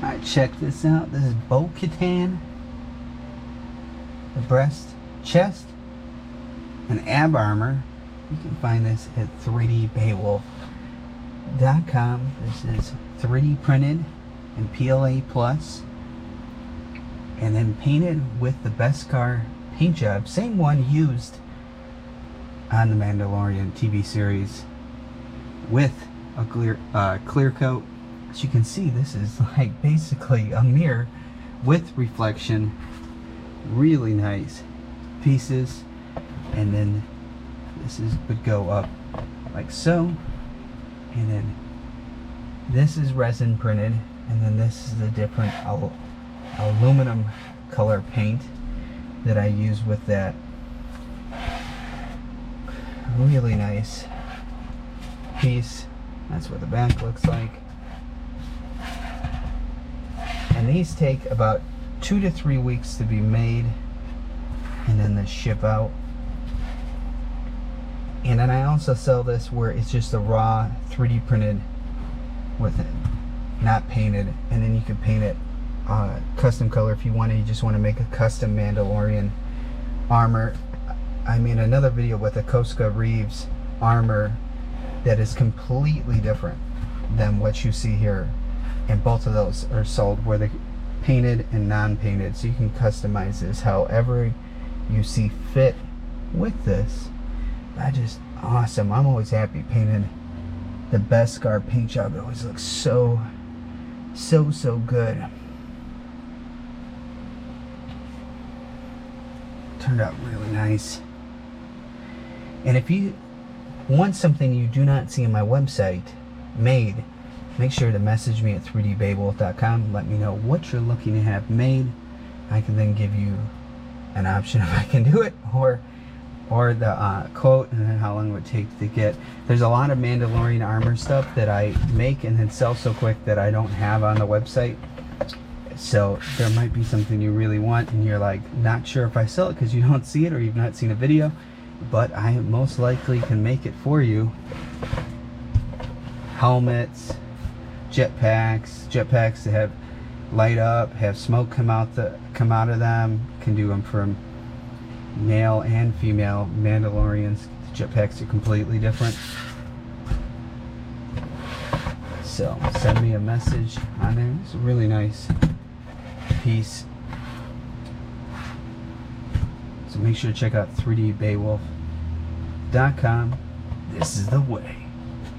Alright, check this out. This is Bo Katan. The breast, chest, and ab armor. You can find this at 3dbeowulf.com. This is 3D printed and PLA plus, and then painted with the Beskar paint job, same one used on the Mandalorian TV series, with a clear coat. As you can see, this is like basically a mirror with reflection. Really nice pieces. And then this would go up like so, and then this is resin printed, and then this is the different aluminum color paint that I use with that. Really nice piece. That's what the back looks like. And these take about 2 to 3 weeks to be made, and then they ship out. And then I also sell this where it's just a raw 3D printed with it, not painted, and then you can paint it custom color if you want to. You just want to make a custom Mandalorian armor. I made another video with a Koska Reeves armor that is completely different than what you see here, and both of those are sold where they painted and non-painted, so you can customize this however you see fit with this. That just awesome. I'm always happy painting the Beskar paint job. It always looks so good. Turned out really nice. And if you want something you do not see on my website made, make sure to message me at 3dbeowulf.com. Let me know what you're looking to have made. I can then give you an option if I can do it, or the quote, and then how long it would take to get. There's a lot of Mandalorian armor stuff that I make and then sell so quick that I don't have on the website. So there might be something you really want and you're like not sure if I sell it because you don't see it or you've not seen a video, but I most likely can make it for you. Helmets, jetpacks that have light up, have smoke come out of them. Can do them from male and female Mandalorians. The jetpacks are completely different. So send me a message on there. It's a really nice piece. So make sure to check out 3dbeowulf.com. This is the way.